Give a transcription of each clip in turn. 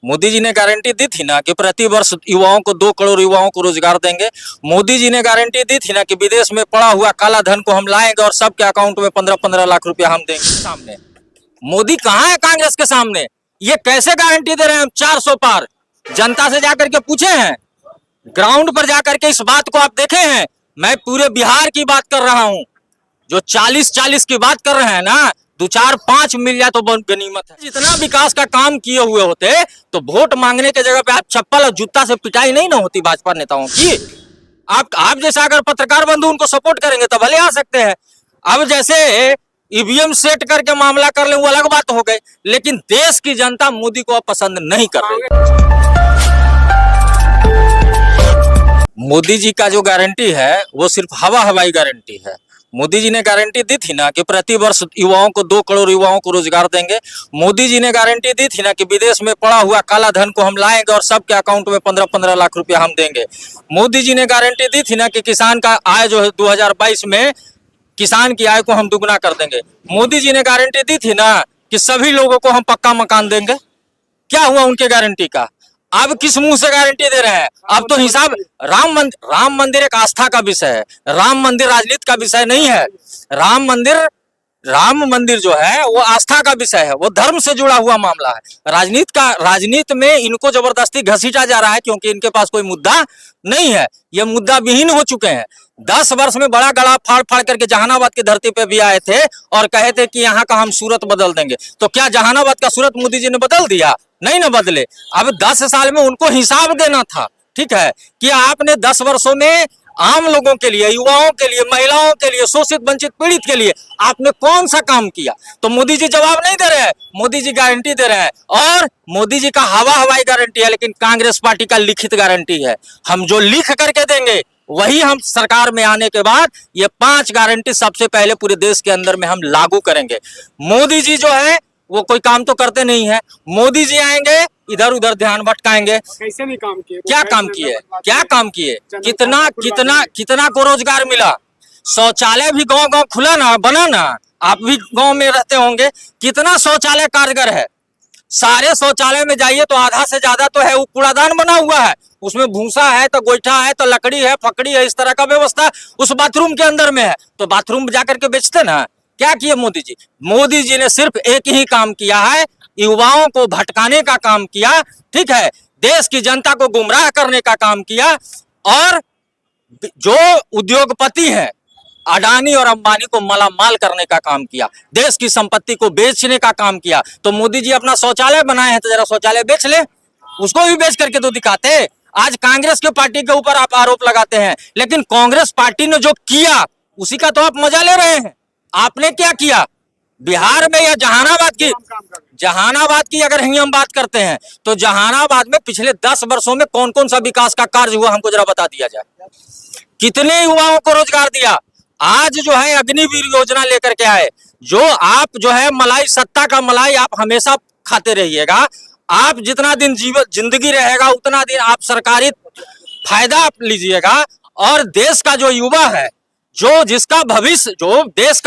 मोदी जी ने गारंटी दी थी ना कि प्रति वर्ष युवाओं को 2 करोड़ युवाओं को रोजगार देंगे। मोदी जी ने गारंटी दी थी ना कि विदेश में पड़ा हुआ काला धन को हम लाएंगे और सबके अकाउंट में 15-15 लाख रुपया हम देंगे। सामने मोदी कहाँ है कांग्रेस के सामने? ये कैसे गारंटी दे रहे हैं? हम 400 पार जनता से जाकर के पूछे हैं, ग्राउंड पर जाकर के इस बात को आप देखे हैं? मैं पूरे बिहार की बात कर रहा हूं। जो 40-40 की बात कर रहे हैं ना, 2-4-5 मिल जाए तो बहुत गनीमत है। जितना विकास का काम किए हुए होते तो वोट मांगने के जगह पे आप चप्पल और जूता से पिटाई नहीं ना होती भाजपा नेताओं की। आप जैसा अगर पत्रकार बंधु उनको सपोर्ट करेंगे तो भले आ सकते हैं। अब जैसे ईवीएम सेट करके मामला कर ले वो अलग बात हो गई, लेकिन देश की जनता मोदी को अब पसंद नहीं कर रही। मोदी जी का जो गारंटी है वो सिर्फ हवाई गारंटी है। मोदी जी ने गारंटी दी थी ना कि प्रति वर्ष युवाओं को 2 करोड़ युवाओं को रोजगार देंगे। मोदी जी ने गारंटी दी थी ना कि विदेश में पड़ा हुआ काला धन को हम लाएंगे और सबके अकाउंट में 15-15 लाख रुपया हम देंगे। मोदी जी ने गारंटी दी थी ना कि किसान का आय जो है 2022 में किसान की आय को हम दुगना कर देंगे। मोदी जी ने गारंटी दी थी ना कि सभी लोगों को हम पक्का मकान देंगे। क्या हुआ उनके गारंटी का? अब किस मुंह से गारंटी दे रहे हैं? अब तो हिसाब राम मंदिर एक आस्था का विषय है। राम मंदिर राजनीति का विषय नहीं है। राम मंदिर जो है वो आस्था का विषय है, वो धर्म से जुड़ा हुआ मामला है। राजनीति में इनको जबरदस्ती घसीटा जा रहा है क्योंकि इनके पास कोई मुद्दा नहीं है। ये मुद्दा विहीन हो चुके हैं। 10 वर्ष में बड़ा गला फाड़ फाड़ करके जहानाबाद की धरती पे भी आए थे और कहे थे कि यहाँ का हम सूरत बदल देंगे। तो क्या जहानाबाद का सूरत मोदी जी ने बदल दिया? नहीं ना बदले। अब 10 साल में उनको हिसाब देना था, ठीक है, कि आपने 10 वर्षों में आम लोगों के लिए, युवाओं के लिए, महिलाओं के लिए, शोषित वंचित पीड़ित के लिए आपने कौन सा काम किया? तो मोदी जी जवाब नहीं दे रहे हैं, मोदी जी गारंटी दे रहे हैं। और मोदी जी का हवाई गारंटी है, लेकिन कांग्रेस पार्टी का लिखित गारंटी है। हम जो लिख करके देंगे वही हम सरकार में आने के बाद ये 5 गारंटी सबसे पहले पूरे देश के अंदर में हम लागू करेंगे। मोदी जी जो है वो कोई काम तो करते नहीं है। मोदी जी आएंगे इधर उधर ध्यान भटकाएंगे। कैसे नहीं काम किए? क्या काम किए? क्या काम किए? कितना को रोजगार मिला? शौचालय भी गांव गांव खुला ना, बना ना। आप भी गांव में रहते होंगे, कितना शौचालय कारगर है। सारे शौचालय में जाइए तो आधा से ज्यादा तो है वो कूड़ादान बना हुआ है। उसमें भूसा है तो गोईठा है तो लकड़ी है, फकड़ी है, इस तरह का व्यवस्था उस बाथरूम के अंदर में है। तो बाथरूम जाकर के बेचते ना। क्या किए मोदी जी? मोदी जी ने सिर्फ एक ही काम किया है, युवाओं को भटकाने का काम किया, ठीक है, देश की जनता को गुमराह करने का काम किया। और जो उद्योगपति हैं अडानी और अंबानी को मालामाल करने का काम किया, देश की संपत्ति को बेचने का काम किया। तो मोदी जी अपना शौचालय बनाए हैं तो जरा शौचालय बेच ले, उसको भी बेच करके तो दिखाते। आज कांग्रेस के पार्टी के ऊपर आप आरोप लगाते हैं, लेकिन कांग्रेस पार्टी ने जो किया उसी का तो आप मजा ले रहे हैं। आपने क्या किया बिहार में या जहानाबाद की अगर हम बात करते हैं तो जहानाबाद में पिछले 10 वर्षों में कौन कौन सा विकास का कार्य हुआ हमको जरा बता दिया जाए। कितने युवाओं को रोजगार दिया? आज जो है अग्निवीर योजना लेकर के आए, जो आप जो है मलाई, सत्ता का मलाई आप हमेशा खाते रहिएगा। आप जितना दिन जिंदगी रहेगा उतना दिन आप सरकारी फायदा आप लीजिएगा। और देश का जो युवा है, जो देश का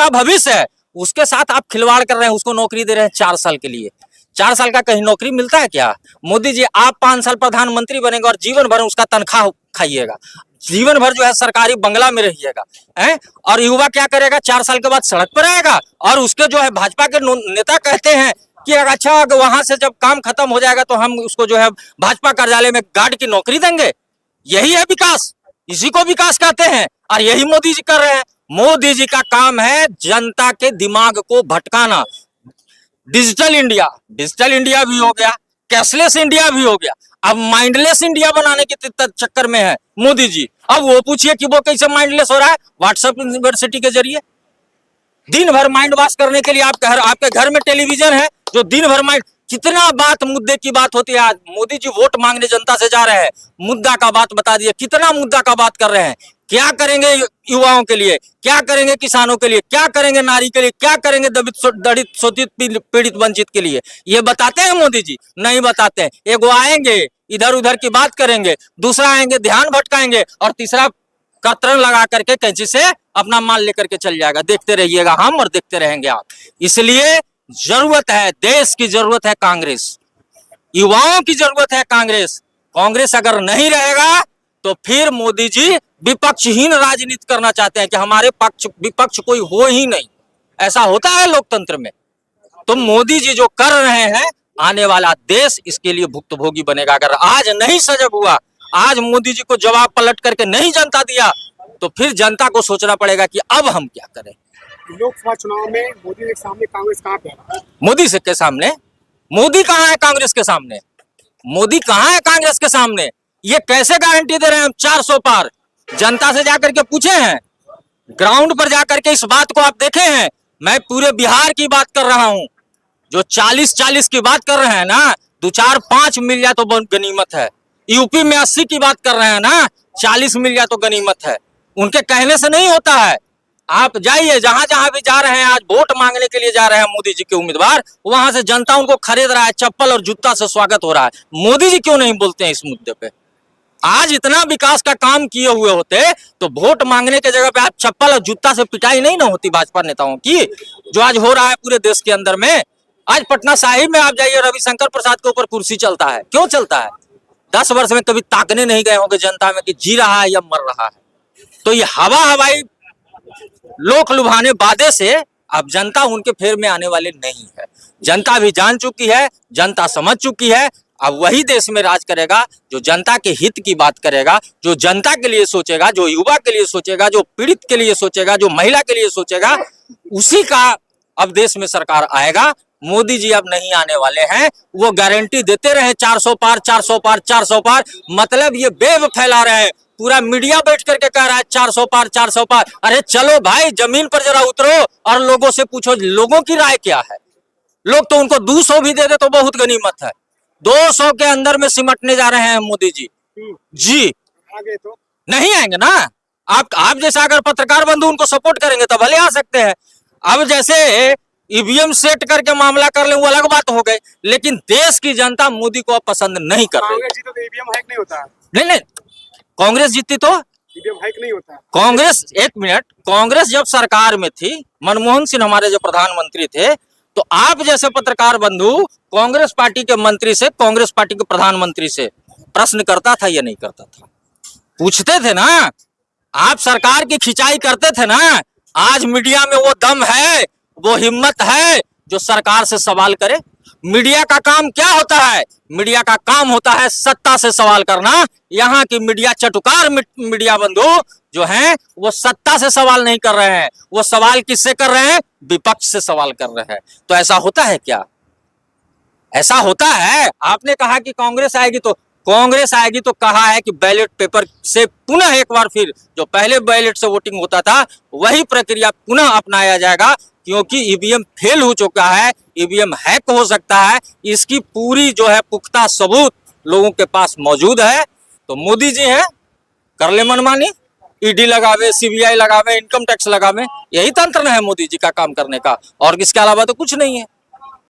भविष्य है, उसके साथ आप खिलवाड़ कर रहे हैं। उसको नौकरी दे रहे हैं 4 साल के लिए। 4 साल का कहीं नौकरी मिलता है क्या? मोदी जी आप 5 साल प्रधानमंत्री बनेंगे और जीवन भर उसका तनख्वाह खाइएगा, जीवन भर जो है सरकारी बंगला में रहिएगा, हैं? और युवा क्या करेगा? 4 साल के बाद सड़क पर आएगा। और उसके जो है भाजपा के नेता कहते हैं कि अच्छा वहां से जब काम खत्म हो जाएगा तो हम उसको जो है भाजपा कार्यालय में गार्ड की नौकरी देंगे। यही है विकास, इसी को विकास कहते हैं। और यही मोदी जी कर रहे हैं। मोदी जी का काम है जनता के दिमाग को भटकाना। डिजिटल इंडिया भी हो गया, कैशलेस इंडिया भी हो गया, अब माइंडलेस इंडिया बनाने के चक्कर में है मोदी जी। अब वो पूछिए कि वो कैसे माइंडलेस हो रहा है? व्हाट्सएप यूनिवर्सिटी के जरिए दिन भर माइंड वॉश करने के लिए आपके घर में टेलीविजन है जो दिन भर माइंड, कितना बात मुद्दे की बात होती है। आज मोदी जी वोट मांगने जनता से जा रहे हैं, मुद्दा का बात बता दिए, कितना मुद्दा का बात कर रहे हैं। क्या करेंगे युवाओं के लिए, क्या करेंगे किसानों के लिए, क्या करेंगे नारी के लिए, क्या करेंगे दलित शोषित पीड़ित वंचित के लिए? ये बताते हैं मोदी जी? नहीं बताते हैं। एगो आएंगे इधर उधर की बात करेंगे, दूसरा आएंगे ध्यान भटकाएंगे, और तीसरा कतरन लगा करके कैंची से अपना माल लेकर के चल जाएगा। देखते रहिएगा हम और देखते रहेंगे आप। इसलिए जरूरत है, देश की जरूरत है कांग्रेस। युवाओं की जरूरत है कांग्रेस। कांग्रेस अगर नहीं रहेगा तो फिर मोदी जी विपक्षहीन राजनीति करना चाहते हैं कि हमारे पक्ष विपक्ष कोई हो ही नहीं। ऐसा होता है लोकतंत्र में। तो मोदी जी जो कर रहे हैं, आने वाला देश इसके लिए भुक्तभोगी बनेगा। अगर आज नहीं सजग हुआ, आज मोदी जी को जवाब पलट करके नहीं जनता दिया, तो फिर जनता को सोचना पड़ेगा कि अब हम क्या करें। लोकसभा चुनाव में मोदी के सामने कांग्रेस कहाँ पे है? मोदी से के सामने, मोदी कहाँ है कांग्रेस के सामने? मोदी कहाँ है कांग्रेस के सामने? ये कैसे गारंटी दे रहे हैं हम 400 पार? जनता से जाकर के पूछे हैं, ग्राउंड पर जाकर के इस बात को आप देखे हैं? मैं पूरे बिहार की बात कर रहा हूं। जो 40-40 की बात कर रहे हैं ना, 2-4-5 मिल जाए तो गनीमत है। यूपी में 80 की बात कर रहे हैं ना, 40 मिल जाए तो गनीमत है। उनके कहने से नहीं होता है। आप जाइए, जहां जहां भी जा रहे हैं, आज वोट मांगने के लिए जा रहे हैं मोदी जी के उम्मीदवार, वहां से जनता उनको खरीद रहा है, चप्पल और जूता से स्वागत हो रहा है। मोदी जी क्यों नहीं बोलते हैं इस मुद्दे पे? आज इतना विकास का काम किए हुए होते तो वोट मांगने के जगह पे आप चप्पल और जूता से पिटाई नहीं ना होती भाजपा नेताओं की, जो आज हो रहा है पूरे देश के अंदर में। आज पटना साहिब में आप जाइए, रविशंकर प्रसाद के ऊपर कुर्सी चलता है। क्यों चलता है? 10 वर्ष में कभी ताकने नहीं गए होंगे जनता में कि जी रहा है या मर रहा है। तो ये हवा हवाई लोक लुभाने वादे से अब जनता उनके फेर में आने वाले नहीं है। जनता भी जान चुकी है, जनता समझ चुकी है। अब वही देश में राज करेगा जो जनता के हित की बात करेगा, जो जनता के लिए सोचेगा, जो युवा के लिए सोचेगा, जो पीड़ित के लिए सोचेगा, जो महिला के लिए सोचेगा, उसी का अब देश में सरकार आएगा। मोदी जी अब नहीं आने वाले हैं। वो गारंटी देते रहे 400 पार 400 पार 400 पार, मतलब ये वेव फैला रहे हैं। पूरा मीडिया बैठ करके कह रहा है 400 पार 400 पार। अरे चलो भाई, जमीन पर जरा उतरो और लोगों से पूछो लोगों की राय क्या है। लोग तो उनको 200 भी दे दे तो बहुत गनीमत है। 200 के अंदर में सिमटने जा रहे हैं मोदी जी। जी आगे तो नहीं आएंगे ना। आप जैसा अगर पत्रकार बंधु उनको सपोर्ट करेंगे तो भले आ सकते हैं। अब जैसे ईवीएम सेट करके मामला कर ले वो अलग बात हो गई, लेकिन देश की जनता मोदी को अब पसंद नहीं कर रही। कांग्रेस जीतो तो ईवीएम हैक नहीं होता है। नहीं, कांग्रेस जीती तो ईवीएम हैक नहीं होता है। कांग्रेस, एक मिनट, कांग्रेस जब सरकार में थी, मनमोहन सिंह हमारे जो प्रधानमंत्री थे, तो आप जैसे पत्रकार बंधु कांग्रेस पार्टी के मंत्री से, कांग्रेस पार्टी के प्रधानमंत्री से प्रश्न करता था या नहीं करता था? पूछते थे ना। आप सरकार की खिंचाई करते थे ना। आज मीडिया में वो दम है, वो हिम्मत है जो सरकार से सवाल करे। मीडिया का काम क्या होता है? मीडिया का काम होता है सत्ता से सवाल करना। यहाँ की मीडिया चटुकार मीडिया बंधु जो हैं वो सत्ता से सवाल नहीं कर रहे हैं। वो सवाल किससे कर रहे हैं? विपक्ष से सवाल कर रहे हैं। तो ऐसा होता है क्या? ऐसा होता है? आपने कहा कि कांग्रेस आएगी, तो कांग्रेस आएगी तो कहा है कि बैलेट पेपर से पुनः एक बार फिर जो पहले बैलेट से वोटिंग होता था वही प्रक्रिया पुनः अपनाया जाएगा, क्योंकि ईवीएम फेल हो चुका है, ईवीएम हैक हो सकता है। इसकी पूरी जो है पुख्ता सबूत लोगों के पास मौजूद है। तो मोदी जी हैं, कर ले मनमानी, ईडी लगावे, सीबीआई लगावे, इनकम टैक्स लगावे। यही तंत्र है मोदी जी का काम करने का, और इसके अलावा तो कुछ नहीं है।